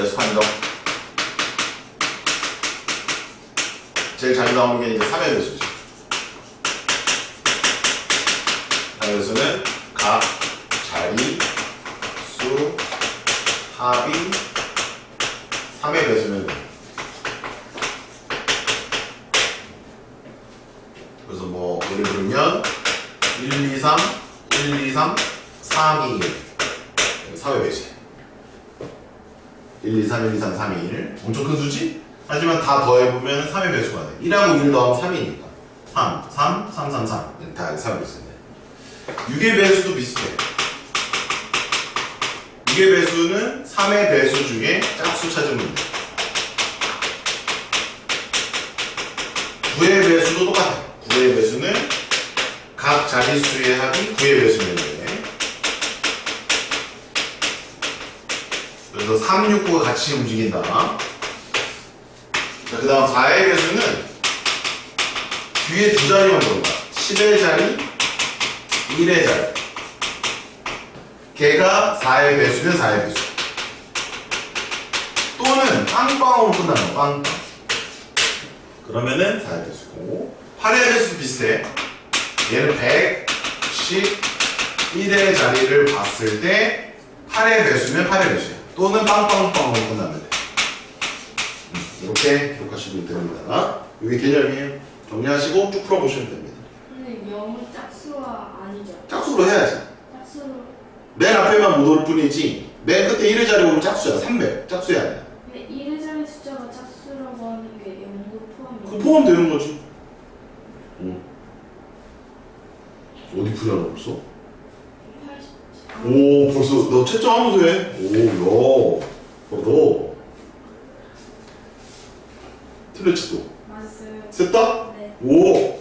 배수 판정. 제일 잘 나오는 게 이제 3의 배수지. 3의 배수는 각, 자리, 수, 합이 3의 배수면 돼. 그래서 뭐 예를 들면 1, 2, 3, 1, 2, 3, 3, 2, 1 3의 배수야. 1, 2, 3, 1, 2, 3, 3, 2, 1 엄청 큰 수지? 하지만 다 더해보면 3의 배수가 돼. 1하고 1 더하면 3이니까 3, 3, 3, 3, 3 다 3의 배수인데 6의 배수도 비슷해. 6의 배수는 3의 배수 중에 짝수 찾으면 돼. 9의 배수도 똑같아. 9의 배수는 각 자릿수의 합이 9의 배수면 돼. 그래서 3, 6, 9가 같이 움직인다. 그 다음 4의 배수는 뒤에 두 자리만 보는 거야. 10의 자리, 1의 자리. 걔가 4의 배수면 4의 배수. 또는 빵빵으로 끝나는 거야. 빵빵. 그러면은 4의 배수고. 8의 배수도 비슷해. 얘는 111의 자리를 봤을 때 8의 배수면 8의 배수야. 또는 빵빵빵으로 끝나면 돼. 이렇게 기록하시면 됩니다. 이게 개념이에요. 정리하시고 쭉 풀어보시면 됩니다. 근데 0은 짝수가 아니죠? 짝수로 해야지. 짝수로. 맨 앞에만 못 올 뿐이지 맨 끝에 1의 자리 오면 짝수야. 300. 짝수야 아니야. 근데 1의 자리 숫자가 짝수라고 하는 게 0도 포함이에요. 그거 포함되는 거지. 응. 어디 풀려나 벌써? 80. 오 벌써 너 채점하면서 해. 오 야. 너 틀렸지 또. 맞았어요. 셌다? 네. 오!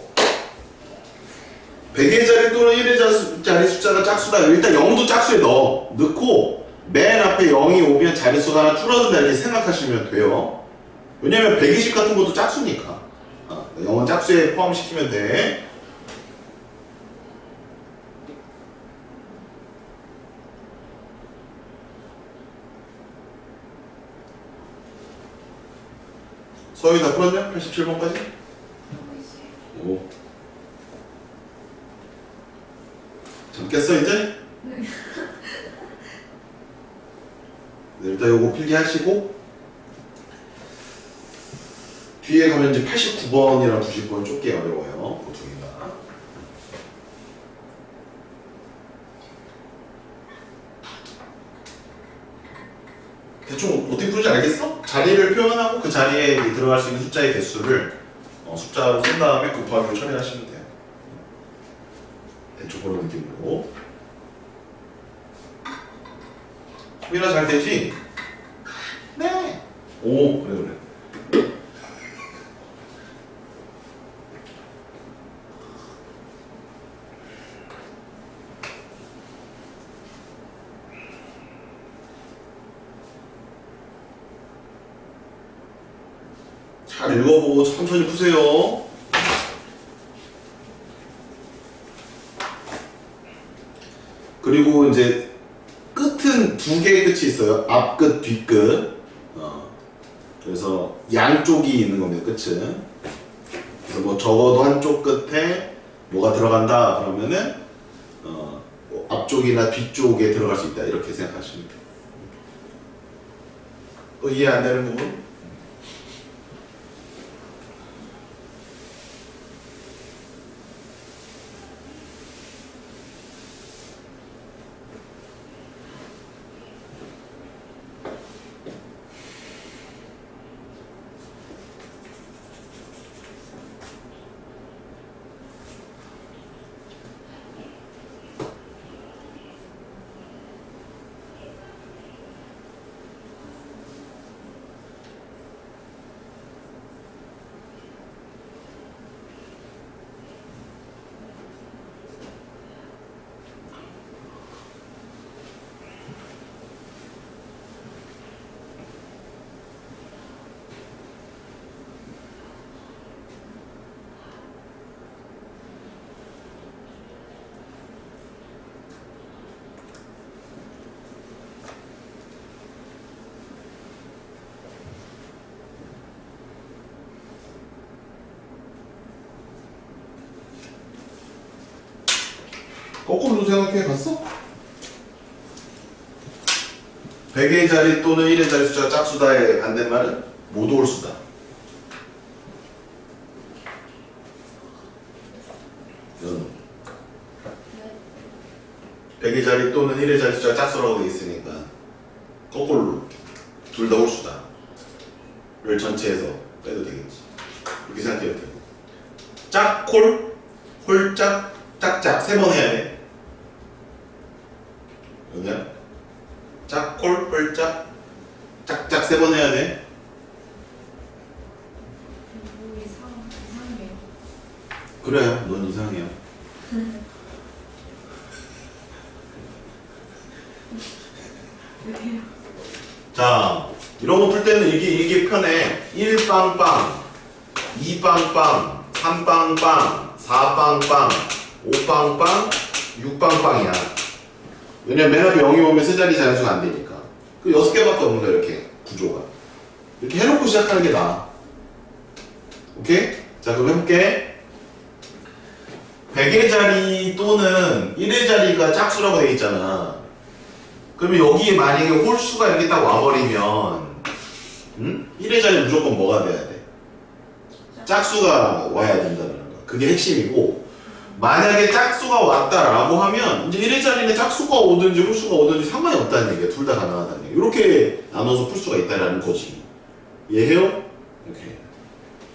100의 자리 또는 1의 자리 숫자가 짝수다. 일단 0도 짝수에 넣고 맨 앞에 0이 오면 자릿수가 하나 줄어든다 이렇게 생각하시면 돼요. 왜냐면 120 같은 것도 짝수니까. 0은 짝수에 포함시키면 돼. 서희 다 풀었냐? 87번까지? 오. 잠깼어 이제? 네. 네, 일단 요거 필기하시고 뒤에 가면 이제 89번이랑 90번 좁게 어려워요. 그 두 개가. 대충 어떻게 푸는지 알겠어? 자리를 표현하고 그 자리에 들어갈 수 있는 숫자의 개수를 숫자로 쓴 다음에 곱하기로 처리하시면 돼요. 대충 그런 느낌으로. 소민아 잘 되지? 네. 오 그래 그래. 잘 읽어보고 천천히 푸세요. 그리고 이제 끝은 두 개의 끝이 있어요. 앞끝, 뒷끝. 그래서 양쪽이 있는 겁니다. 끝은. 그래서 뭐 적어도 한쪽 끝에 뭐가 들어간다 그러면은 앞쪽이나 뒤쪽에 들어갈 수 있다 이렇게 생각하시면 돼요. 또 이해 안 되는 부분? 거꾸로 생각해 봤어? 100의 자리 또는 1의 자리 숫자가 짝수다의 반대말은 못 올 수다. 이런 100의 자리 또는 1의 자리 숫자가 짝수라고 되어 있으니까 거꾸로 둘 다 홀수다. 를 전체에서 빼도 되겠지. 이렇게 생각해도 되고. 짝콜, 홀짝, 짝짝 세 번 해야 돼. 그러면 짝콜, 홀짝, 짝짝 세 번 해야 돼. 이상해요. 그래요. 넌 이상해요. 왜요? 자, 이런 거 풀 때는 이게 편해. 1빵빵, 2빵빵, 3빵빵, 4빵빵, 5빵빵, 6빵빵이야. 왜냐면 맨 앞에 0이 오면 세 자리 자연수가 안 되니까. 그 6개밖에 없는 거야, 이렇게 구조가. 이렇게 해놓고 시작하는 게 나아. 오케이? 자, 그럼 해볼게. 100의 자리 또는 1의 자리가 짝수라고 돼 있잖아. 그러면 여기에 만약에 홀수가 이렇게 딱 와버리면 1의 자리 무조건 뭐가 돼야 돼? 짝수가 와야 된다는 거야. 그게 핵심이고, 만약에 짝수가 왔다라고 하면 이제 1의 자리는 짝수가 오든지 홀수가 오든지 상관이 없다는 얘기야. 둘 다 가능하다는 얘기야. 이렇게 나눠서 풀 수가 있다라는 거지. 이해해요? 이렇게.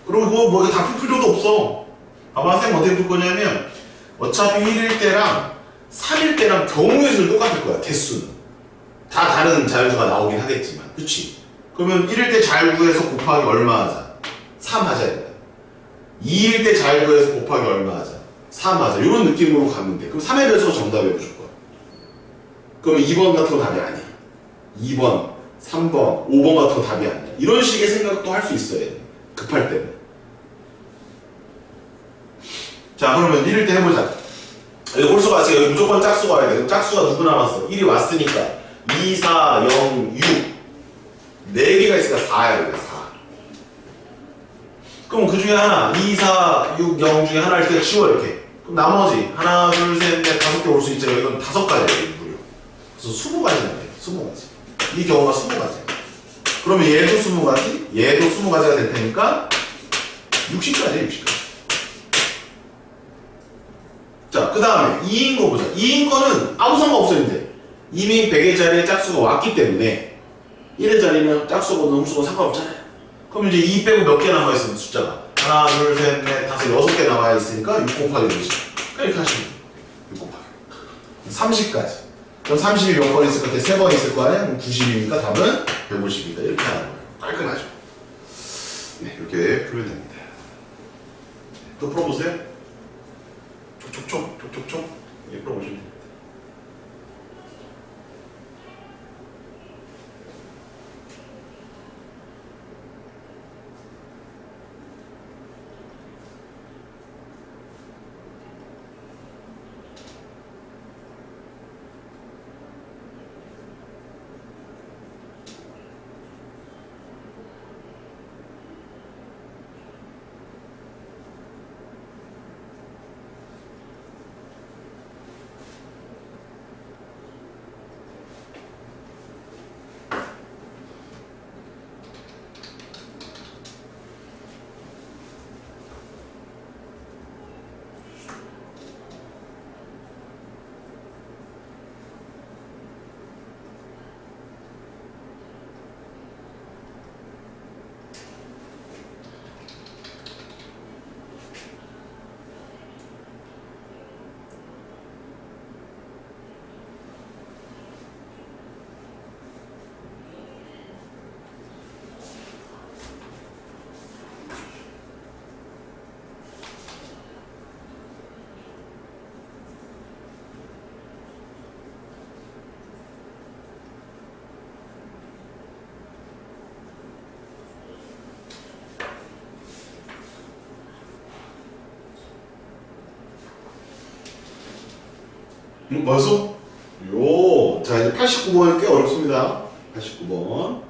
그리고 그거 뭐 다 풀 필요도 없어. 봐봐, 쌤 어떻게 풀 거냐면 어차피 1일 때랑 3일 때랑 경우의 수는 똑같을 거야. 개수는 다 다른 자연수가 나오긴 하겠지만, 그치? 그러면 1일 때 잘 구해서 곱하기 얼마 하자? 3 하자 이거야. 2일 때 잘 구해서 곱하기 얼마 하자? 3 하자. 이런 느낌으로 가면 돼. 그럼 3의 배수가 정답이야 무조건. 그러면 2번 같은 거 답이 아니야. 2번, 3번, 5번 같은 거 답이 아니야. 이런 식의 생각도 할 수 있어야 돼. 급할 때는. 자, 그러면 1일 때 해보자. 여기 홀수가 왔으니까 여기 무조건 짝수가 와야 돼. 짝수가 누구 남았어? 1이 왔으니까 2, 4, 0, 6 4개가 있으니까 4야. 이거 4. 그럼 그 중에 하나 2, 4, 6, 0 중에 하나를 그냥 치워 이렇게. 그럼 나머지 하나, 둘, 셋, 넷, 5개 올 수 있잖아. 이건 5가지야. 무려. 그래서 20가지는 돼. 20가지. 이 경우가 20가지야. 그러면 얘도 20가지, 얘도 20가지가 될 테니까 60가지야. 60가지. 자, 그 다음에 2인 거 보자. 2인 거는 아무 상관없어요. 이제 이미 100의 자리에 짝수가 왔기 때문에 1의 자리는 짝수가 오든 홀수가 상관없잖아요. 그럼 이제 2 빼고 몇 개 남아있으면 숫자가 하나, 둘, 셋, 넷, 다섯, 6개 남아있으니까 6 곱하기 60. 이렇게 하시면 돼요. 6 곱하기 30까지. 그럼 30이 몇 번 있을 것 같아? 3번 있을 거 아니야? 그럼 90이니까 답은 150이다. 이렇게 하는 거예요. 깔끔하죠? 네, 이렇게 풀면 됩니다. 또 풀어보세요. 촉촉촉 예, 풀어보시면 됩니다. 벌써? 요. 자, 이제 89번은 꽤 어렵습니다. 89번.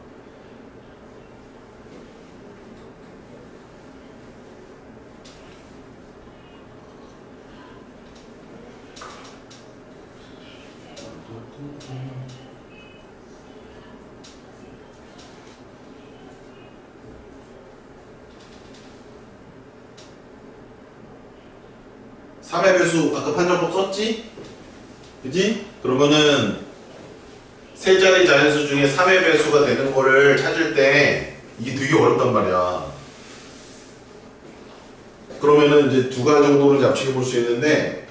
3의 배수 아까 판정법 썼지? 그지? 그러면은 세 자리 자연수 중에 3의 배수가 되는 거를 찾을 때 이게 되게 어렵단 말이야. 그러면은 이제 두 가지 정도로 잡치게 볼 수 있는데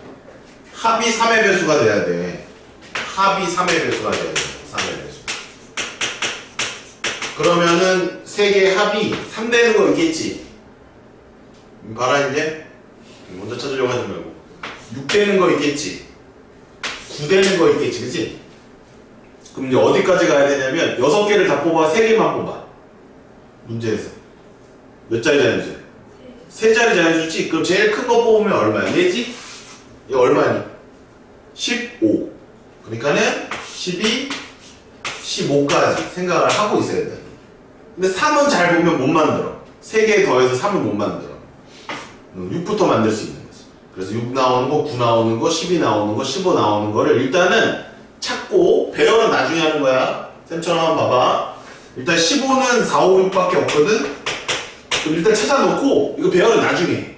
합이 3의 배수가 돼야 돼. 합이 3의 배수가 돼야 돼. 3의 배수. 그러면은 세 개의 합이 3 되는 거 있겠지? 봐라 이제. 먼저 찾으려고 하지 말고 6 되는 거 있겠지? 9 되는 거 있겠지, 그치? 그럼 이제 어디까지 가야 되냐면 6개를 다 뽑아 3개만 뽑아. 문제에서 몇 자리 자연수야? 3자리 자연수지? 그럼 제일 큰 거 뽑으면 얼마야? 4지? 이거 얼마니? 15. 그러니까는 12, 15까지 생각을 하고 있어야 돼. 근데 3은 잘 보면 못 만들어. 3개 더해서 3은 못 만들어. 6부터 만들 수 있는 거지. 그래서 6 나오는 거, 9 나오는 거, 12 나오는 거, 15 나오는 거를 일단은 찾고 배열은 나중에 하는 거야. 쌤처럼 한번 봐봐. 일단 15는 4, 5, 6밖에 없거든? 그럼 일단 찾아놓고 이거 배열은 나중에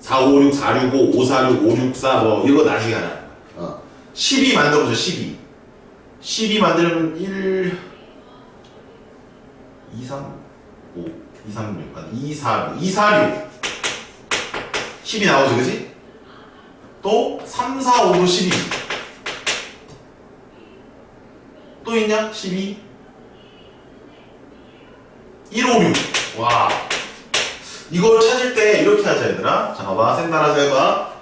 4, 5, 6, 4, 6, 5, 5, 4, 6, 5, 6, 4 뭐 이거 나중에 하나. 12 만들어보자. 12 만들면 1 2, 3, 5 2, 3, 6 2, 4, 6 2, 4, 6 10이 나오지, 그지? 또 3, 4, 5도 12. 또 있냐? 12 1, 5, 6. 와, 이걸 찾을 때 이렇게 하자 얘들아. 자 봐봐, 쌤 따라서 해봐.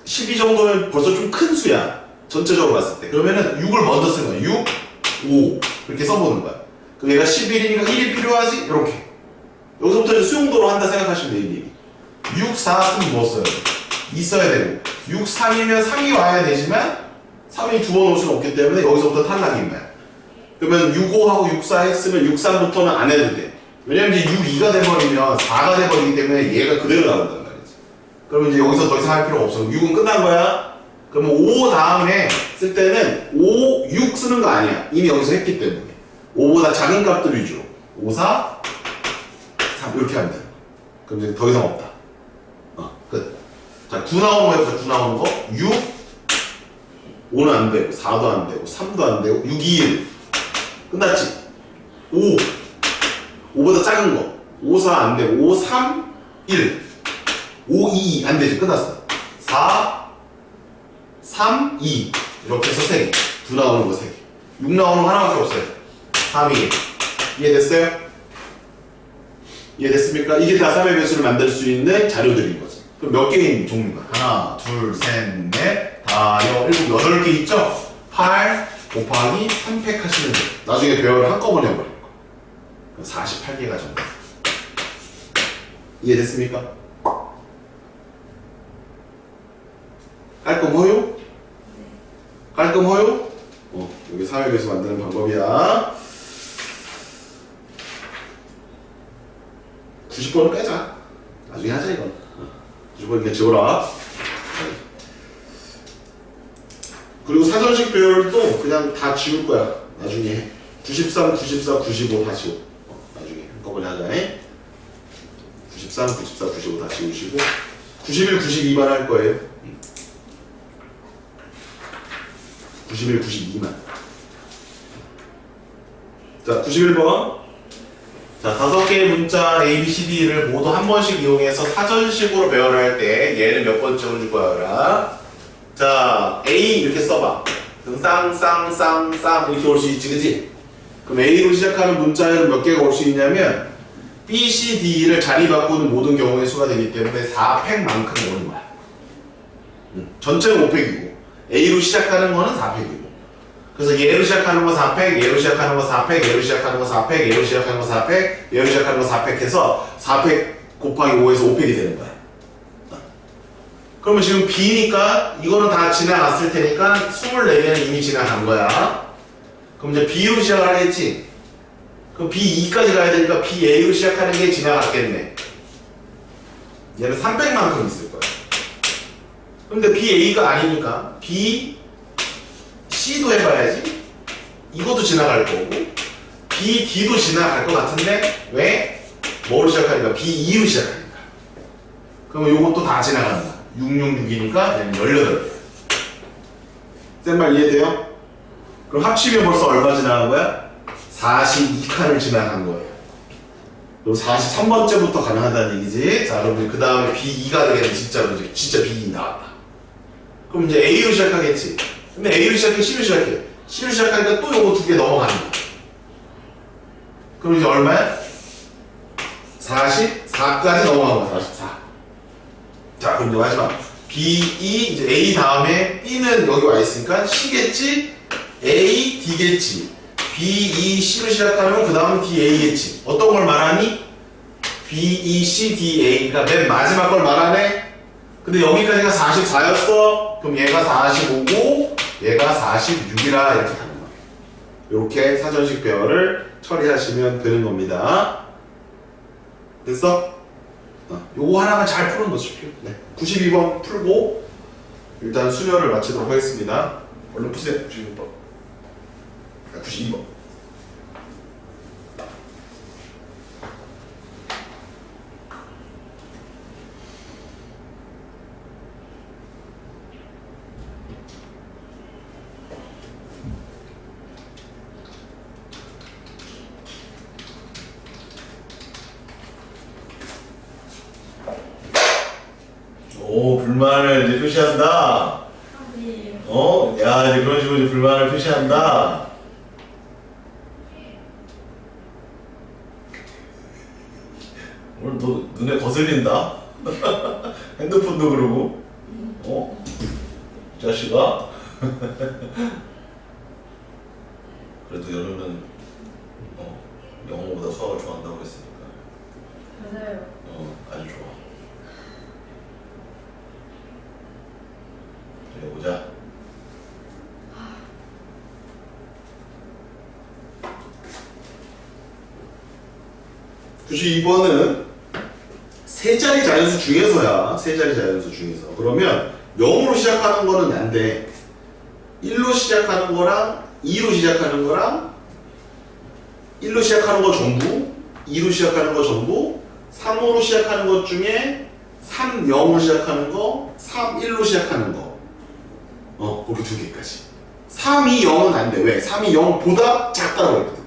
12 정도면 벌써 좀 큰 수야, 전체적으로 봤을 때. 그러면은 6을 먼저 쓴 거야. 6, 5 이렇게 써보는 거야. 그럼 얘가 11이니까 1이 필요하지? 이렇게. 여기서부터 이제 수용도로 한다 생각하시면 돼. 1이 6, 4 쓰면 뭐 써야 돼? 2 써야 되고 6, 3이면 3이 와야 되지만 3이 두 번 올 수는 없기 때문에 여기서부터 탈락인 거야. 그러면 6, 5하고 6, 4 했으면 6, 3부터는 안 해도 돼. 왜냐면 이제 6, 2가 돼버리면 4가 돼버리기 때문에 얘가 그대로 나온단 말이지. 그러면 이제 여기서 더 이상 할 필요가 없어. 6은 끝난 거야. 그러면 5 다음에 쓸 때는 5, 6 쓰는 거 아니야. 이미 여기서 했기 때문에 5보다 작은 값들 위주로 5, 4, 3 이렇게 하면 돼. 그럼 이제 더 이상 없다. 끝. 자, 9 나오는 거 해보자. 9 나오는 거 6, 5는 안 되고 4도 안 되고 3도 안 되고 6, 2, 1 끝났지? 5 5보다 작은 거 5, 4 안 되고 5, 3, 1 5, 2 안 되지? 끝났어. 4, 3, 2 이렇게 해서 3개 2 나오는 거 3개 6 나오는 거 하나밖에 없어요. 3, 2 이해됐어요? 이해됐습니까? 이게 다 3의 배수를 만들 수 있는 자료들인 거지. 그럼 몇 개인 종류가? 하나, 둘, 셋, 넷, 다, 여, 일곱, 8개 있죠? 8 곱하기 3팩 하시면 돼요. 나중에 배열을 한꺼번에 해버릴 거예요. 48개가 정도. 이해됐습니까? 깔끔해요? 깔끔해요? 여기 3의 배수 만드는 방법이야. 90번은 빼자. 나중에 하자 이건. 90번 이렇게 지워라. 그리고 사전식 배열도 그냥 다 지울 거야. 나중에 93, 94, 95 다 지워. 나중에 한꺼번에 하자. 93, 94, 95 다 지우시고 91, 92만 할 거예요. 91, 92만. 자, 91번. 자, 5개의 문자 A, B, C, D를 모두 한 번씩 이용해서 사전식으로 배열을 할 때 얘는 몇 번째 줄 거야? 자, A 이렇게 써봐. 쌍쌍쌍쌍 이렇게 올 수 있지, 그치? 그럼 A로 시작하는 문자에는 몇 개가 올 수 있냐면 B, C, D를 자리 바꾸는 모든 경우의 수가 되기 때문에 4팩만큼 오는 거야. 전체는 5팩이고 A로 시작하는 거는 4팩이고. 그래서 얘로 시작하는 거 4팩, 얘로 시작하는 거 4팩, 얘로 시작하는 거 4팩, 얘로 시작하는 거 4팩, 얘로 시작하는 거 4팩 해서 4팩 곱하기 5에서 5팩이 되는 거야. 그러면 지금 B니까 이거는 다 지나갔을 테니까 24개는 이미 지나간 거야. 그럼 이제 B로 시작을 하겠지? 그럼 B2까지 가야 되니까 BA로 시작하는 게 지나갔겠네. 얘는 300만큼 있을 거야. 근데 BA가 아니니까 B, C도 해봐야지. 이것도 지나갈 거고 B, D도 지나갈 것 같은데 왜? 뭐로 시작하니까? B2로 시작하니까. 그러면 요것도 다 지나간다. 666이니까 얘는 18개. 센 말 이해돼요? 그럼 합치면 벌써 얼마 지나간 거야? 42칸을 지나간 거예요. 그럼 43번째부터 가능하다는 얘기지. 자, 그럼 그 다음에 B2가 되겠네. 진짜로 이제 진짜 B2 나왔다. 그럼 이제 A로 시작하겠지. 근데 A로 시작해, C로 시작해. C로 시작하니까 또 요거 2개 넘어가는 거야. 그럼 이제 얼마야? 44까지 넘어간 거야. 44. 자, 그럼 이제 마지막 B2 이제 A 다음에 B는 여기 와 있으니까 C겠지? A, D겠지. B, E, C로 시작하면 그 다음은 D, A겠지. 어떤 걸 말하니? B, E, C, D, A. 그러니까 맨 마지막 걸 말하네. 근데 여기까지가 44였어. 그럼 얘가 45고 얘가 46이라 이렇게 가는 거예요. 이렇게 사전식 배열을 처리하시면 되는 겁니다. 됐어? 요거 하나만 잘 푸는 거지. 네. 92번 풀고 일단 수녀를 마치도록 하겠습니다. 얼른 푸세요. 92번. 92번. 오, 불만을 이제 표시한다. 네. 야, 이제 그런 식으로 이제 불만을 표시한다. 오늘 너 눈에 거슬린다. 핸드폰도 그러고. 이 자식아. 그래도 연우는 영어보다 수학을 좋아한다고 했으니까. 맞아요. 아주 좋아. 그래 보자. 굳이 2번은 세 자리 자연수 중에서야. 세 자리 자연수 중에서. 그러면 0으로 시작하는 거는 안 돼. 1로 시작하는 거랑 2로 시작하는 거랑 1로 시작하는 거 전부, 2로 시작하는 거 전부, 3으로 시작하는 것 중에 3, 0으로 시작하는 거, 3, 1로 시작하는 거. 그렇게 두 개까지. 3, 2, 0은 안 돼. 왜? 3, 2, 0보다 작다고 했거든.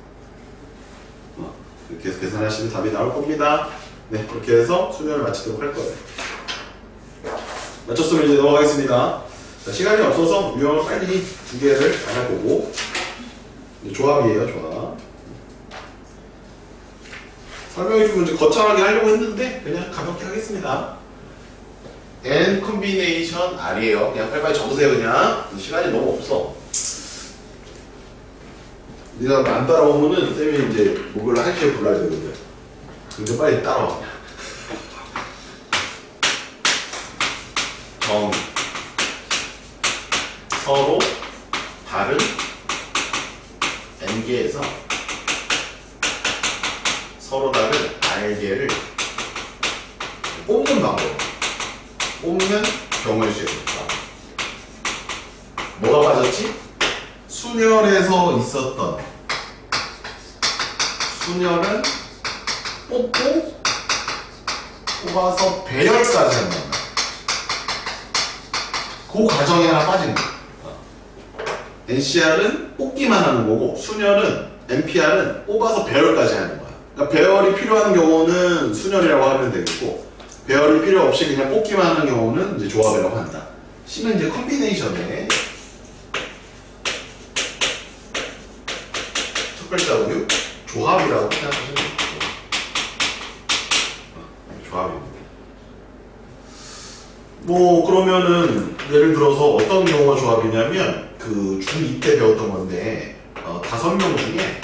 이렇게 해서 계산하시면 답이 나올 겁니다. 네, 그렇게 해서 수련을 마치도록 할 거예요. 마쳤으면 이제 넘어가겠습니다. 자, 시간이 없어서 유형을 빨리 두 개를 알아보고 조합이에요, 조합. 설명해주면 이제 거창하게 하려고 했는데 그냥 가볍게 하겠습니다. N 콤비네이션 R이에요. 그냥 빨리빨리 적으세요. 그냥 시간이 너무 없어. 네가 안 따라오면은 쌤이 이제 목요일 1시에 불러야 되거든. 근데 빨리 따라와. 정 서로 다른 N개에서 서로 다른 R개를 뽑는 방법. 뽑는 경우의 수에 좋다. 뭐가 빠졌지? 수열에서 있었던 수열은 뽑고 뽑아서 배열까지 한다. 그 과정이 하나 빠진 거야. NCR은 뽑기만 하는 거고 순열은 NPR은 뽑아서 배열까지 하는 거야. 그러니까 배열이 필요한 경우는 순열이라고 하면 되겠고 배열이 필요 없이 그냥 뽑기만 하는 경우는 이제 조합이라고 한다. C는 이제 컴비네이션에 첫 글자로 조합이라고 생각하시면 돼요. 조합입니다. 뭐 그러면은 예를 들어서 어떤 경우가 조합이냐면 그 중2 때 배웠던 건데 5명 중에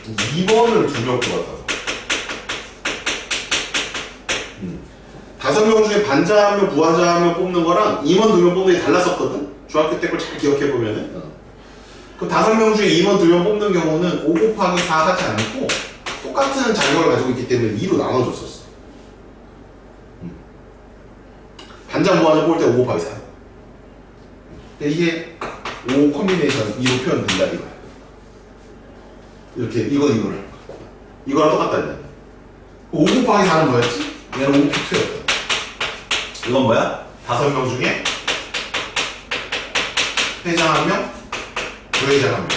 2번을 2명 뽑았다. 5명 중에 반자 하면 부하자 하면 뽑는 거랑 임원 2명 뽑는 게 달랐었거든? 중학교 때 걸 잘 기억해보면은. 그 5명 중에 임원 2명 뽑는 경우는 5 곱하기 4 하지 않고 똑같은 자격을 가지고 있기 때문에 2로 나눠줬었어. 반자 부하자 뽑을 때 5 곱하기 4. 이게 5 콤비네이션 2로 표현된다 이거야. 이렇게 이거를 이거랑 똑같다 이거야. 5 곱하기 4는 뭐였지? 얘는 OP2였다. 이건 뭐야? 5명 중에 회장 1명, 부회장 1명.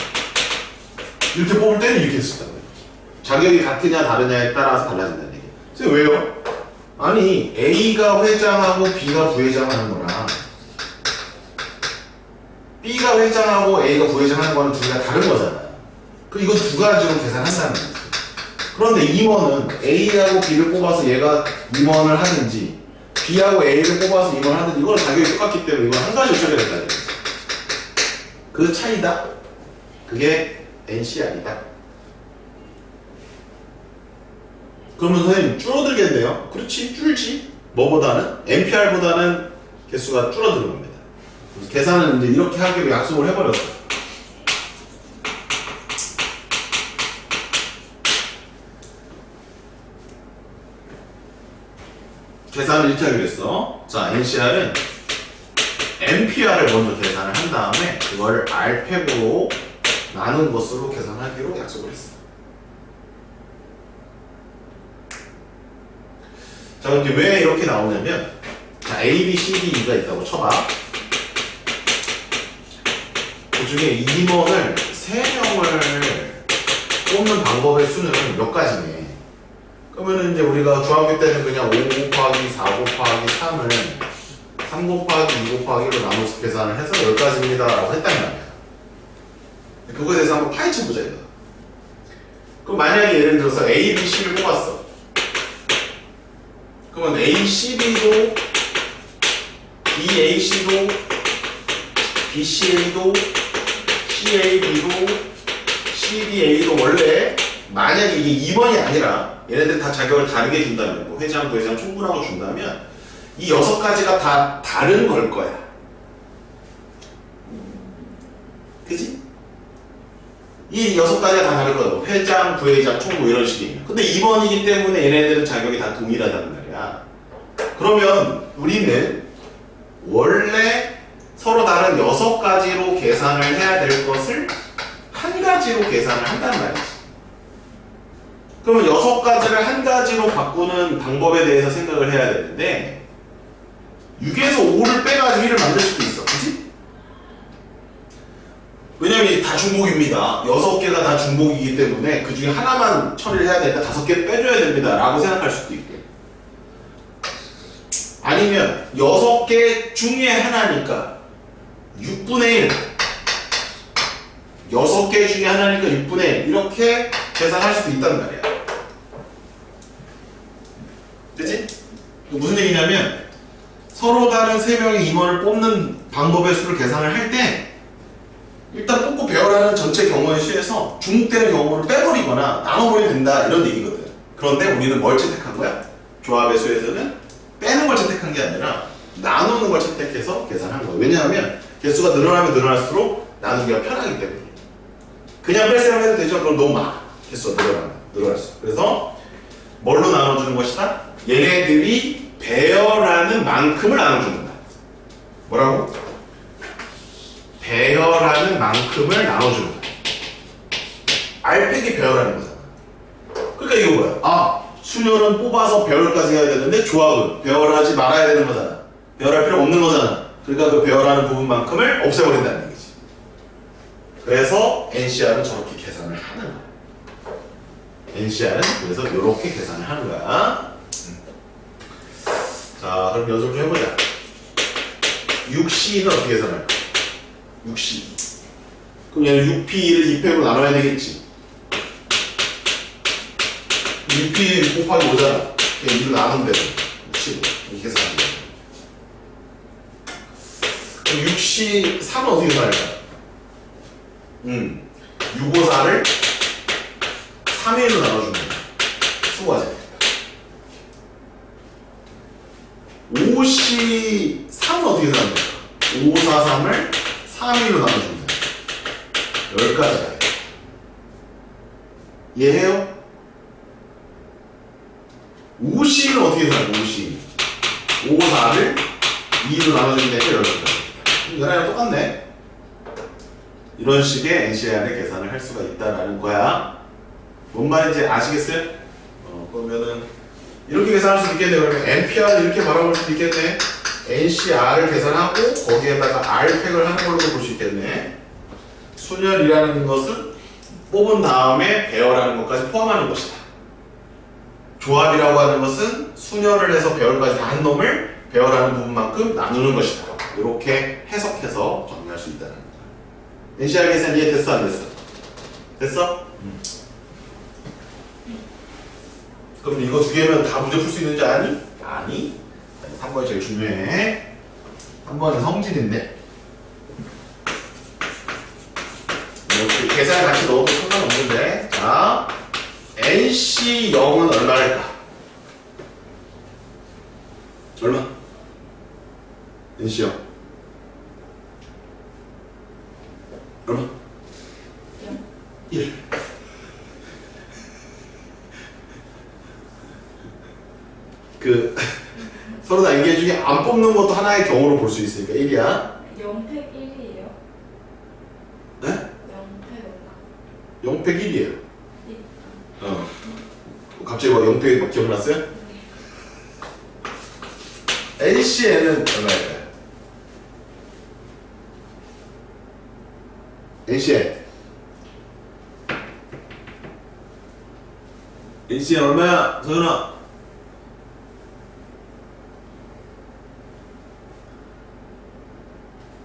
이렇게 뽑을 때는 이렇게 했었다는 거예요. 자격이 같으냐 다르냐에 따라서 달라진다는 얘기예요. 선생님 왜요? 아니 A가 회장하고 B가 부회장하는 거랑 B가 회장하고 A가 부회장하는 거는 둘 다 다른 거잖아. 그 이거 두 가지로 계산한다는 거지. 그런데 임원은 A하고 B를 뽑아서 얘가 임원을 하든지 B하고 A를 뽑아서 임원을 하든지 이거는 자격이 똑같기 때문에 이건 한 가지로 처리가 된다는 거지. 그 차이다. 그게 NCR이다. 그러면 선생님 줄어들겠네요. 그렇지, 줄지. 뭐보다는? NPR보다는 개수가 줄어드는 겁니다. 그래서 계산은 이제 이렇게 하기로 약속을 해버렸어요. 계산을 이렇게 하기로 했어. 자, NCR은 NPR을 먼저 계산을 한 다음에 그걸 R팩으로 나눈 것으로 계산하기로 약속을 했어. 자, 근데 왜 이렇게 나오냐면, 자, A, B, C, D, E가 있다고 쳐봐. 그 중에 임원을 3명을 뽑는 방법의 수는 몇 가지네. 그러면 이제 우리가 중학교 때는 그냥 5 곱하기 4 곱하기 3을 3 곱하기 2 곱하기로 나눠서 계산을 해서 10가지입니다 라고 했단 말이야. 그거에 대해서 한번 파헤쳐보자 이거. 그럼 만약에 예를 들어서 A, B, C를 뽑았어. 그러면 A, C, B도 B, A, C도 B, C, A도 C, A, B도 C, B, A도 원래 만약에 이게 2번이 아니라 얘네들 다 자격을 다르게 준다면 뭐 회장, 부회장, 총무라고 준다면 이 6가지가 다 다른 걸 거야. 그지? 이 6가지가 다 다를 거야. 회장, 부회장, 총무 이런 식이에요. 근데 2번이기 때문에 얘네들은 자격이 다 동일하다는 말이야. 그러면 우리는 원래 서로 다른 6가지로 계산을 해야 될 것을 한 가지로 계산을 한다는 말이지. 그러면 6가지를 한 가지로 바꾸는 방법에 대해서 생각을 해야 되는데 6에서 5를 빼가지고 1을 만들 수도 있어. 그치? 왜냐면 다 중복입니다. 6개가 다 중복이기 때문에 그 중에 하나만 처리를 해야 되니까 5개 빼줘야 됩니다 라고 생각할 수도 있고, 아니면 6개 중에 하나니까 6분의 1 6개 중에 하나니까 6분의 1 이렇게 계산할 수도 있단 말이야. 그치? 무슨 얘기냐면 서로 다른 3명의 임원을 뽑는 방법의 수를 계산을 할 때 일단 뽑고 배열하는 전체 경우의 수에서 중복되는 경우를 빼버리거나 나눠버리면 된다 이런 얘기거든. 그런데 우리는 뭘 채택한 거야? 조합의 수에서는 빼는 걸 채택한 게 아니라 나누는 걸 채택해서 계산한 거야. 왜냐하면 개수가 늘어나면 늘어날수록 나누기가 편하기 때문에. 그냥 뺄 생각 해도 되죠? 그럼 너무 많아. 개수가 늘어날수록. 그래서 뭘로 나눠주는 것이다? 얘네들이 배열하는 만큼을 나눠주는 거야. 뭐라고? 배열하는 만큼을 나눠주는 거야. R팩이 배열하는 거잖아. 그러니까 이거 뭐야? 아, 수녀는 뽑아서 배열까지 해야 되는데 조합은 배열하지 말아야 되는 거잖아. 배열할 필요 없는 거잖아. 그러니까 그 배열하는 부분만큼을 없애버린다는 얘기지. 그래서 NCR은 저렇게 계산을 하는 거야. NCR은 그래서 이렇게 계산을 하는 거야. 자, 그럼 연습 좀 해보자. 6C는 어떻게 계산할까? 6C. 그럼 얘는 6P를 2팩으로 나눠야 되겠지. 6P 곱하기 5잖아. 2로 나누면 되죠. 6C. 이렇게 계산하면 돼. 그럼 6C 3은 어떻게 계산할까? 654를 3일로 나눠주면 수고가 됩니다. 5C 3은 어떻게 계산합니까? 543을 3일로 나눠줍니다. 10가지가 돼요. 이해해요? 5C는 어떻게 계산할까? 5C 554를 2로 나눠주면 되니까 10가지. 얘네랑 똑같네. 이런 식의 NCR의 계산을 할 수가 있다라는 거야. 뭔 말인지 아시겠어요? 그러면은 이렇게 계산할 수도 있겠네. 그러면 NPR을 이렇게 바라볼 수도 있겠네. NCR을 계산하고 거기에다가 R팩을 하는 걸로도 볼 수 있겠네. 순열이라는 것은 뽑은 다음에 배열하는 것까지 포함하는 것이다. 조합이라고 하는 것은 순열을 해서 배열까지 다 한 놈을 배열하는 부분만큼 나누는 것이다. 이렇게 해석해서 정리할 수 있다는 거다. NCR 계산 이해됐어? 안 됐어? 됐어? 그럼 이거 두 개면 다 문제 풀 수 있는지 아니? 아니. 3번이 제일 중요해. 3번은 성질인데. 이렇게 계산 같이 넣어도 상관없는데. 자, NC0은 얼마일까? 얼마? NC0. 얼마? 1. 서로 다 얘기해 중에 안 뽑는 것도 하나의 경우로 볼 수 있으니까 1이야. 0팩 1이에요? 네? 0팩 0팩 1이에요. 갑자기 막 0팩이 막 기억났어요? NCN은 얼마일까요? NCN. NCN 얼마야? 서윤아.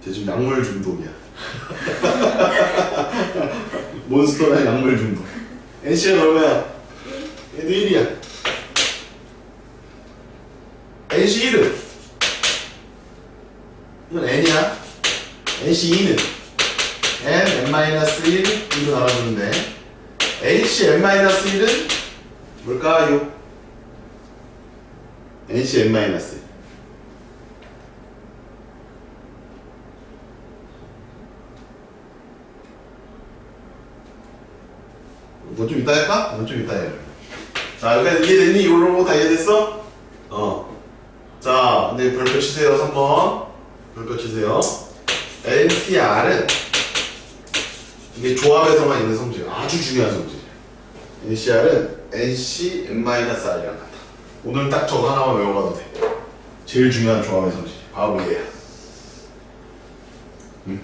쟤 지금 약물 중독이야. 몬스터랑 약물 중독. NC는 얼마야? 얘도 1이야. NC 1은? 이건 N이야. NC 2는? N, N-1, 2로 나눠주는데 NC N-1은 뭘까요? NC N-1. 이건 좀 이따 할까? 이건 좀 이따 해. 자, 여기까지 이해됐니? 이런 거 다 이해됐어? 자, 근데 별표 치세요. 3번. 별표 치세요. NCR은 이게 조합에서만 있는 성질. 아주 중요한 성질이야. NCR은 NC N-R이랑 같다. 오늘 딱 저거 하나만 외워가도 돼. 제일 중요한 조합의 성질. 바로 얘야. 이게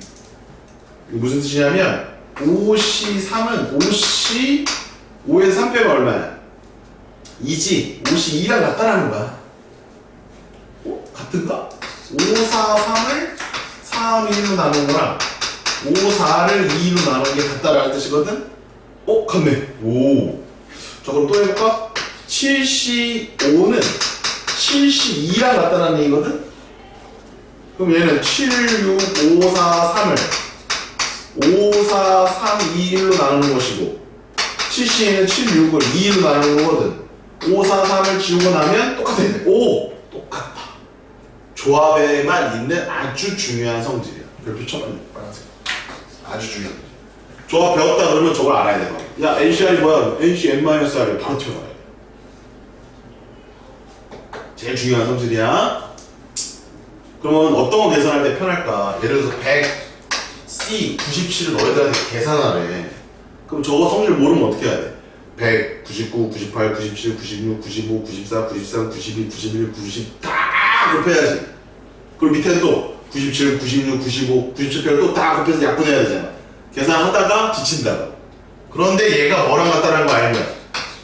무슨 뜻이냐면 5C3은 5에서 3 빼면 얼마야? 2지. 5시 2랑 같다라는 거야. 같은가? 5, 4, 3을 3, 1로 나눈 거랑 5, 4를 2로 나눈 게 같다라는 뜻이거든? 같네. 오. 자, 그럼 또 해볼까? 7C5는 7C2랑 같다라는 얘기거든? 그럼 얘는 7, 6, 5, 4, 3을 5, 4, 3, 2, 1로 나누는 것이고 7C에는 7, 6을 2, 1로 나누는 거거든. 5, 4, 3을 지우고 나면 똑같아. 오! 똑같다. 조합에만 있는 아주 중요한 성질이야. 별표 쳐봐요. 빨간색. 아주 중요한 성질. 조합 배웠다 그러면 저걸 알아야 돼. 야, NCR이 뭐야? NC N-R을 바로 튀어나와야 돼. 제일 중요한 성질이야. 그러면 어떤 거 계산할 때 편할까? 예를 들어서 100C 97을 너희들한테 계산하래. 그럼 저거 성질 모르면 어떻게 해야 돼? 100, 99, 98, 97, 96, 95, 94, 93, 92, 91, 90 다 곱해야지. 그리고 밑에는 또 97, 96, 95, 97을 또 다 곱해서 약분해야 되잖아. 계산하다가 지친다고. 그런데 얘가 뭐랑 같다는 거 알면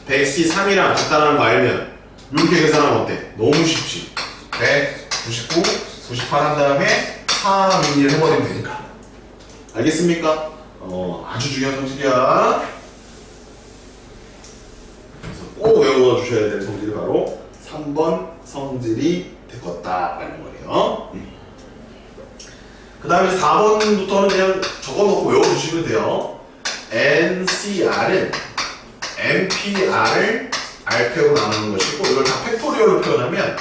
100C 3이랑 같다는 거 알면 이렇게 계산하면 어때? 너무 쉽지. 100, 99, 98 한 다음에 3, 2, 1 해버리면 되니까. 알겠습니까? 아주 중요한 성질이야. 그래서 꼭 외워 주셔야 될 성질이 바로 3번 성질이 되었다라는 거예요. 그 다음에 4번부터는 그냥 적어놓고 외워주시면 돼요. NCR은 NPR을 R팩으로 나누는 것이고 이걸 다 팩토리얼로 표현하면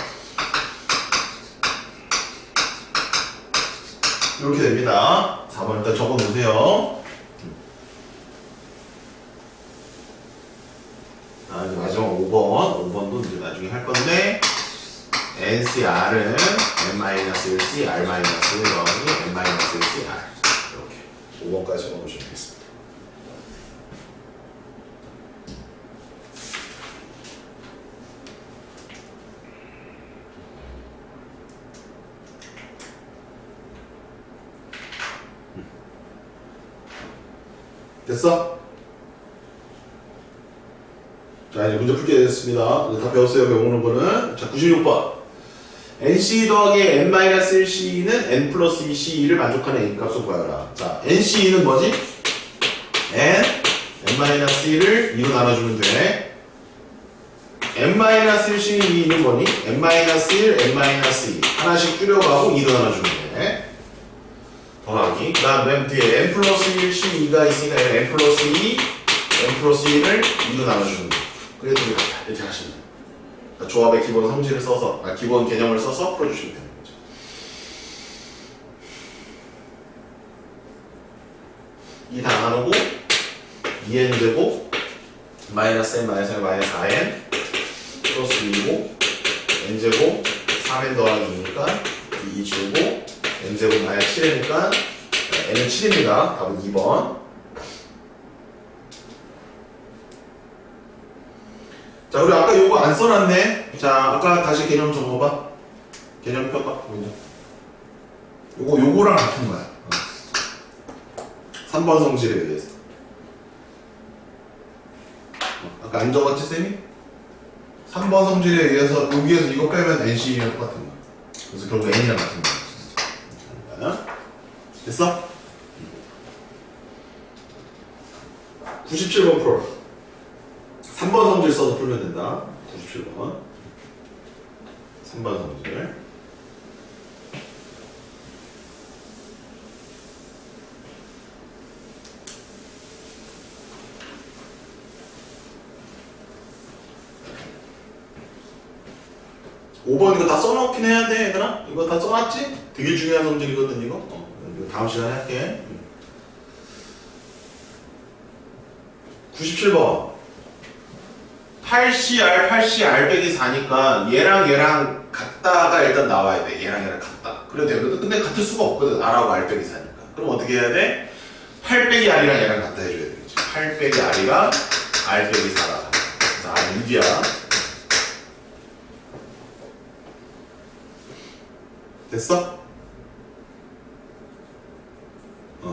이렇게 됩니다. 4번 일단 적어놓으세요. 이제 마지막 5번도 이제 나중에 할 건데 NCR은 N-1C R-1 더하기 N-1C R 이렇게 5번까지 적어놓으시면 되겠습니다. 됐어? 자, 이제 문제 풀게 됐습니다. 이제 다 배웠어요, 배우는 거는. 자, 96번. NC 더하기 N-1C는 N 플러스 2C를 만족하는 A 값을 구하여라. 자, NC는 뭐지? N-C를 2로 나눠주면 돼. N-1C는 뭐니? N-1, N-2 하나씩 줄여가고 2로 나눠주면 돼. 더하기. 그 다음 맨 뒤에 N 플러스 1, C2가 있으니까 N 플러스 2, N 플러스 1을 2로 나눠주면 돼. 그래도 이렇게 하시면 돼요. 그러니까 조합의 기본 성질을 써서, 기본 개념을 써서 풀어주시면 되는 거죠. 2 다 나누고 2n제곱 마이너스 n 마이너스 n 마이너스 4n 플러스 2고 n제곱 3n 더하기 2니까 2 주고 n제곱 마이너스 7이니까 n은 7입니다. 답은 2번. 자, 우리 아까 요거 안 써놨네. 자, 아까 다시 개념 적어봐. 개념 펴봐. 요거랑 같은 거야. 3번 성질에 의해서. 아까 안 적었지, 쌤이? 3번 성질에 의해서 여기에서 이거 빼면 NC랑 똑같은 거야. 그래서 결국 N이랑 같은 거야. 됐어? 97번 풀어. 3번 성질 써서 풀면 된다. 97번. 3번 성질. (5번) 이거 다 써놓긴 해야 돼, 얘들아? 이거 다 써놨지? 되게 중요한 성질이거든, 이거. 이거 다음 시간에 할게. 97번. 8CR, 8CR 빼기 4니까 얘랑 같다가 일단 나와야 돼. 얘랑 같다. 그래도 되거든. 근데 같을 수가 없거든. R하고 R 빼기 4니까. 그럼 어떻게 해야 돼? 8 빼기 R이랑 얘랑 같다 해줘야 되겠지. 8 빼기 R이랑 R 빼기 4라. 그래서 R 6이야. 됐어?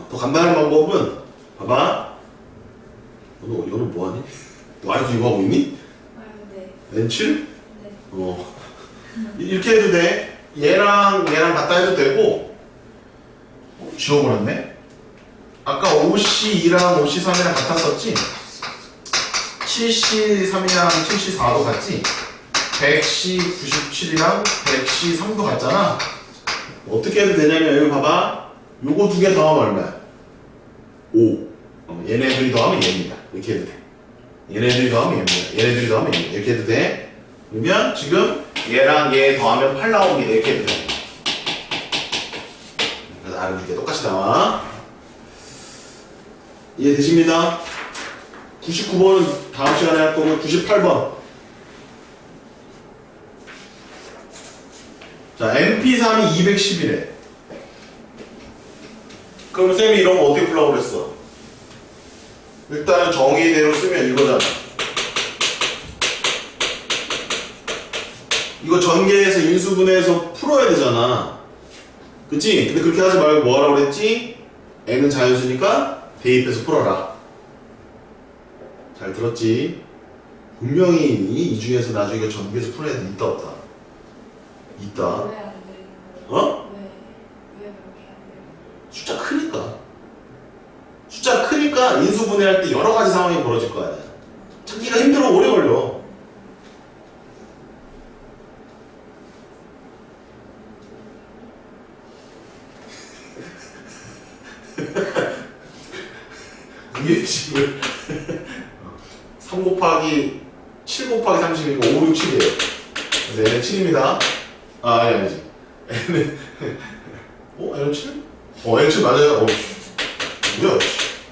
더 간단한 방법은 봐봐. 너는 뭐하니? 너 아직도 이거 하고 있니? 네. N7? 네. 이렇게 해도 돼. 얘랑 같다 해도 되고. 지워버렸네. 아까 5C2랑 5C3이랑 같았었지? 7C3이랑 7C4도 같지? 100C97이랑 100C3도 같잖아. 어떻게 해도 되냐면 여기 봐봐. 요거 두 개 더하면 얼마야? 5. 얘네들이 더하면 얘입니다. 이렇게 해도 돼. 얘네들이 더하면 얘입니다. 얘네들이 더하면 얘입니다. 이렇게 해도 돼. 그러면 지금 얘랑 얘 더하면 8 나옵니다. 이렇게 해도 돼. 그래서 R은 이렇게 똑같이 나와. 이해되십니다? 99번은 다음 시간에 할 거고 98번. 자, MP3이 210이래. 그럼 쌤이 이런 거 어떻게 풀라고 그랬어? 일단은 정의대로 쓰면 이거잖아. 이거 전개해서 인수분해해서 풀어야 되잖아. 그치? 근데 그렇게 하지 말고 뭐 하라고 그랬지? n은 자연수니까 대입해서 풀어라. 잘 들었지? 분명히 이 중에서 나중에 이거 전개해서 풀어야 돼. 있다 없다? 있다. 왜 안 돼요? 어? 왜 그렇게 안 돼요? 숫자 크니까. 숫자 크니까 인수분해할 때 여러 가지 상황이 벌어질 거 아니야. 찾기가 힘들어. 오래 걸려. 이게 지금 3 곱하기 7 곱하기 30이니까 5, 6, 7이에요. 그래서 얘는 7입니다. 아니지. 얘는 얘는 7? 얘는 7 맞아요. 뭐야?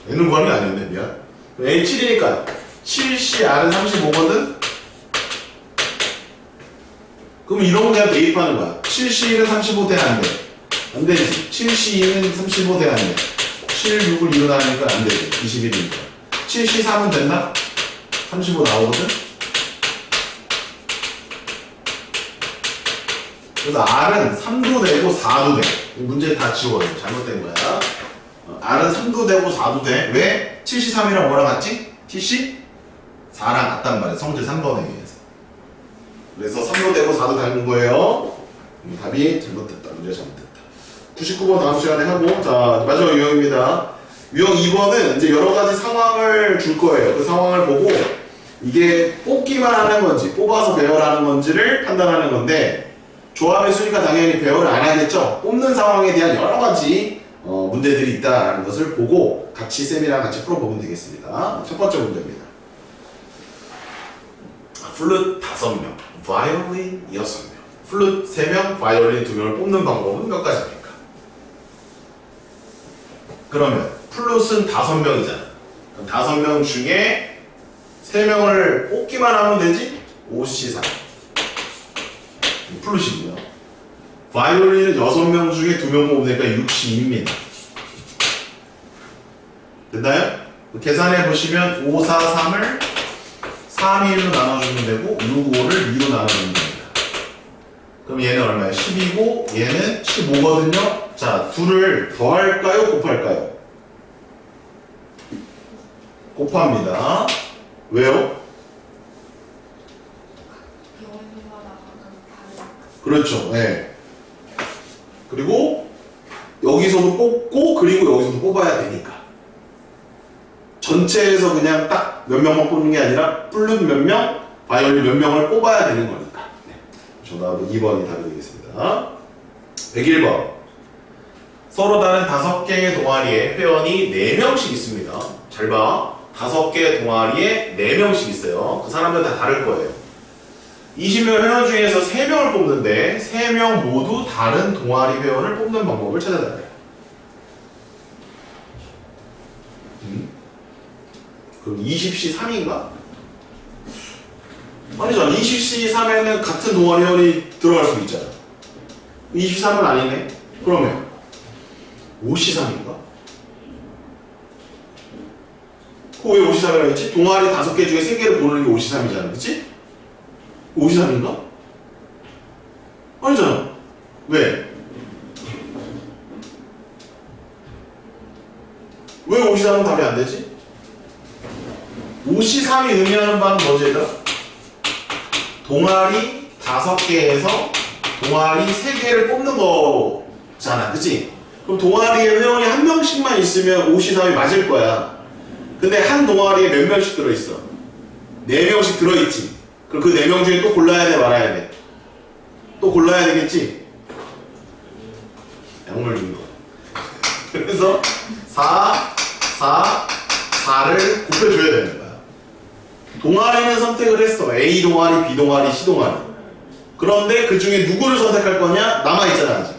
얘는 구하는 게 아니었네. 미안. 얘는 7이니까 7C R은 35거든? 그럼 이런 거 그냥 대입하는 거야. 7C는 35 돼, 안 돼? 안 되지. 7C는 35 돼, 안 돼? 7, 6을 2로 나누니까 안 되지. 21이니까. 7C3은 됐나? 35 나오거든? 그래서 R은 3도 되고 4도 돼. 문제 다 지워요. 잘못된 거야. R은 3도 되고 4도 돼. 왜? 73이랑 뭐랑 같지? TC? 4랑 같단 말이야. 성질 3번에 의해서. 그래서 3도 되고 4도 되는 거예요. 답이 잘못됐다. 문제 잘못됐다. 99번 다음 시간에 하고, 자, 마지막 유형입니다. 유형 2번은 이제 여러 가지 상황을 줄 거예요. 그 상황을 보고 이게 뽑기만 하는 건지, 뽑아서 배열하는 건지를 판단하는 건데, 조합의 순위가 당연히 배열을 안 하겠죠? 뽑는 상황에 대한 여러 가지 문제들이 있다는 것을 보고 같이 쌤이랑 같이 풀어보면 되겠습니다. 첫 번째 문제입니다. 플룻 5명, 바이올린 6명, 플룻 3명, 바이올린 2명을 뽑는 방법은 몇 가지입니까? 그러면 플룻은 5명이잖아. 그럼 5명 중에 3명을 뽑기만 하면 되지? 5C3 플룻이고요. 바이올린은 6명 중에 2명 뽑으니까 6C2입니다. 됐나요? 계산해 보시면 5, 4, 3을 3, 2, 1로 나눠주면 되고 6, 5를 2로 나눠주면 됩니다. 그럼 얘는 얼마예요? 10이고 얘는 15거든요. 자, 둘을 더할까요? 곱할까요? 곱합니다. 왜요? 영역마다 다른. 그렇죠. 네. 그리고 여기서도 뽑고 그리고 여기서도 뽑아야 되니까. 전체에서 그냥 딱 몇 명만 뽑는 게 아니라 플룻 몇 명, 바이올린 몇 명을 뽑아야 되는 거니까. 네. 정답은 2번이 답이 되겠습니다. 101번. 서로 다른 5개의 동아리에 회원이 4명씩 있습니다. 잘 봐. 5개의 동아리에 4명씩 있어요. 그 사람들 다 다를 거예요. 20명 회원 중에서 3명을 뽑는데 3명 모두 다른 동아리 회원을 뽑는 방법을 찾아달래요. 그럼 20C 3인가? 아니잖아. 20C 3에는 같은 동아리 회원이 들어갈 수 있잖아. 23은 아니네. 그러면 5C 3인가? 왜 53이라고 했지? 동아리 5개 중에 3개를 보는 게 53이잖아. 그치? 53인가? 아니잖아. 왜? 왜 53은 답이 안 되지? 53이 의미하는 바는 뭐지 얘들아? 동아리 5개에서 동아리 3개를 뽑는 거잖아. 그치? 그럼 동아리에 회원이 1명씩만 있으면 53이 맞을 거야. 근데 한 동아리에 몇 명씩 들어있어? 4명씩 들어있지. 그럼 그 4명 중에 또 골라야 돼, 말아야 돼? 또 골라야 되겠지? 약물 준 거. 그래서 4를 곱해줘야 되는 거야. 동아리는 선택을 했어. A 동아리, B 동아리, C 동아리. 그런데 그 중에 누구를 선택할 거냐? 남아있잖아, 아직.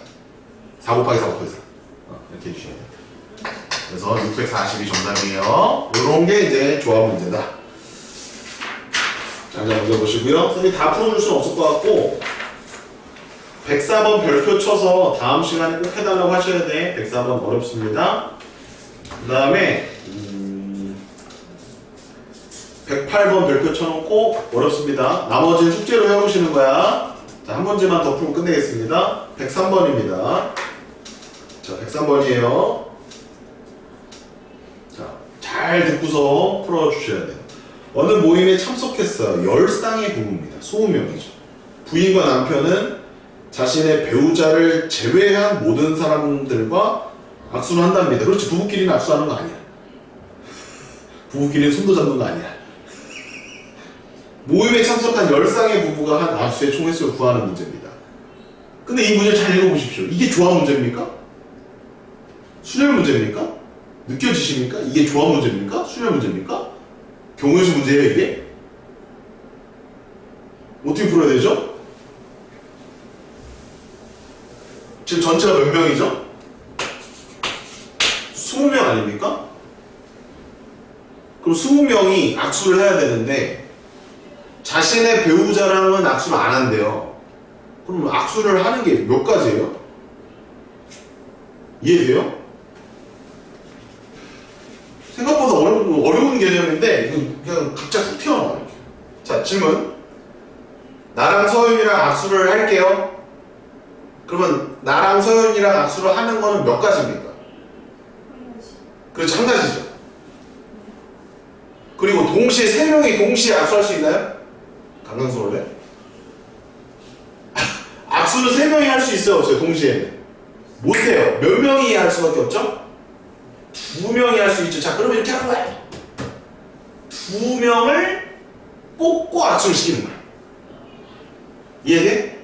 4 곱하기 4 곱하기 4. 이렇게 해주셔야 돼요. 그래서 640이 정답이에요. 이런 게 이제 조합 문제다. 자, 먼저 보시고요. 선생님이 다 풀어줄 수는 없을 것 같고 104번 별표 쳐서 다음 시간에 꼭 해달라고 하셔야 돼. 104번 어렵습니다. 그 다음에 108번 별표 쳐놓고 어렵습니다. 나머지는 숙제로 해오시는 거야. 자, 한 문제만 더 풀고 끝내겠습니다. 103번입니다. 자, 103번이에요. 자, 잘 듣고서 풀어주셔야 돼요. 어느 모임에 참석했어요. 10쌍의 부부입니다. 20명이죠. 부인과 남편은 자신의 배우자를 제외한 모든 사람들과 악수를 한답니다. 그렇지, 부부끼리는 악수하는 거 아니야. 부부끼리는 손도 잡는 거 아니야. 모임에 참석한 10쌍의 부부가 한 악수의 총횟수를 구하는 문제입니다. 근데 이 문제를 잘 읽어보십시오. 이게 조합 문제입니까? 수렴 문제입니까? 느껴지십니까? 이게 조합 문제입니까? 수렴 문제입니까? 경우의 수 문제예요, 이게? 어떻게 풀어야 되죠? 지금 전체가 몇 명이죠? 20명 아닙니까? 그럼 20명이 악수를 해야 되는데 자신의 배우자랑은 악수를 안 한대요. 그럼 악수를 하는 게 몇 가지예요? 이해돼요? 생각보다 어려운 개념인데 그냥 각자 훅 튀어나와요. 이렇게. 자, 질문. 나랑 서윤이랑 악수를 할게요. 그러면 나랑 서윤이랑 악수를 하는 거는 몇 가지입니까? 한 가지. 그렇죠, 한 가지죠. 그리고 동시에 세 명이 동시에 악수할 수 있나요? 강강수월래? 악수는 세 명이 할 수 있어요, 없어요? 동시에는 못해요. 몇 명이 할 수밖에 없죠? 두 명이 할 수 있죠. 자, 그러면 이렇게 하는 거야. 두 명을 뽑고 악수를 시키는 거야. 이해돼?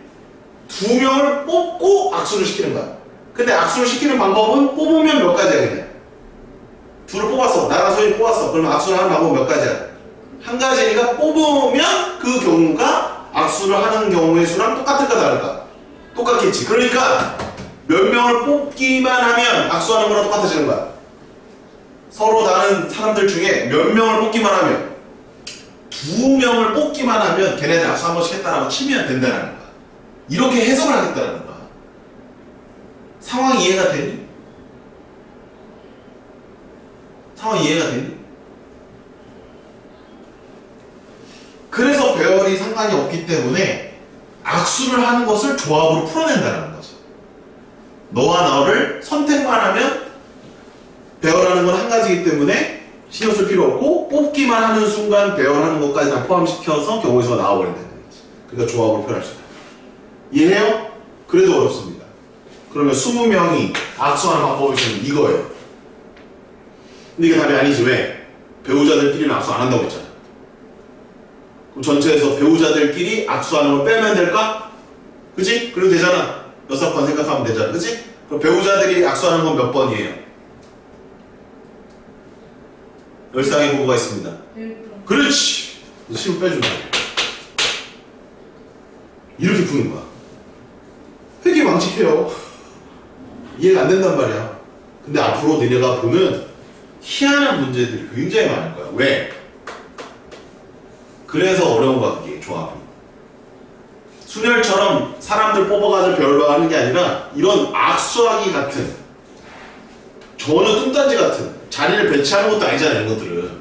두 명을 뽑고 악수를 시키는 거야. 근데 악수를 시키는 방법은 뽑으면 몇 가지야, 그냥. 둘을 뽑았어. 나랑 소연이 뽑았어. 그러면 악수를 하는 방법은 몇 가지야? 한 가지니까 뽑으면 그 경우가 악수를 하는 경우의 수랑 똑같을까 다를까? 똑같겠지. 그러니까 몇 명을 뽑기만 하면 악수하는 거랑 똑같아지는 거야. 서로 다른 사람들 중에 몇 명을 뽑기만 하면, 두 명을 뽑기만 하면 걔네들 악수 한 번씩 했다라고 치면 된다는 거야. 이렇게 해석을 하겠다는 거야. 상황 이해가 되니? 상황 이해가 되니? 그래서 배열이 상관이 없기 때문에 악수를 하는 것을 조합으로 풀어낸다는 거지. 너와 너를 선택만 하면 배열하는 건 한 가지이기 때문에 신경 쓸 필요 없고, 뽑기만 하는 순간 배열하는 것까지 다 포함시켜서 경우의 수가 나와버린다는 거지. 그러니까 조합으로 표현할 수 있다. 이해해요? 그래도 어렵습니다. 그러면 20명이 악수하는 방법이 있으면 이거예요. 근데 이게 답이 아니지. 왜? 배우자들끼리는 악수 안 한다고 했잖아. 그럼 전체에서 배우자들끼리 악수하는 걸 빼면 될까? 그치? 그래도 되잖아. 6번 생각하면 되잖아. 그치? 그럼 배우자들이 악수하는 건 몇 번이에요? 열상의 부부가 있습니다. 1번. 그렇지! 힘을 빼준다. 이렇게 푸는 거야. 되게 망측해요. 이해가 안 된단 말이야. 근데 앞으로 너네가 보는 희한한 문제들이 굉장히 많을 거야. 왜? 그래서 어려운 거야, 그게 조합이. 순열처럼 사람들 뽑아가지고 별로 하는 게 아니라 이런 악수하기 같은, 전혀 뚱딴지 같은 자리를 배치하는 것도 아니잖아. 이런 것들은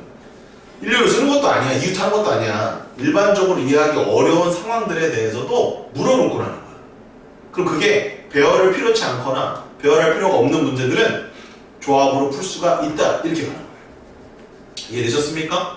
일렬로 쓰는 것도 아니야. 이웃하는 것도 아니야. 일반적으로 이해하기 어려운 상황들에 대해서도 물어볼 거라는 거야. 그럼 그게 배열을 필요치 않거나 배열할 필요가 없는 문제들은 조합으로 풀 수가 있다. 이렇게 가는 거예요. 이해되셨습니까?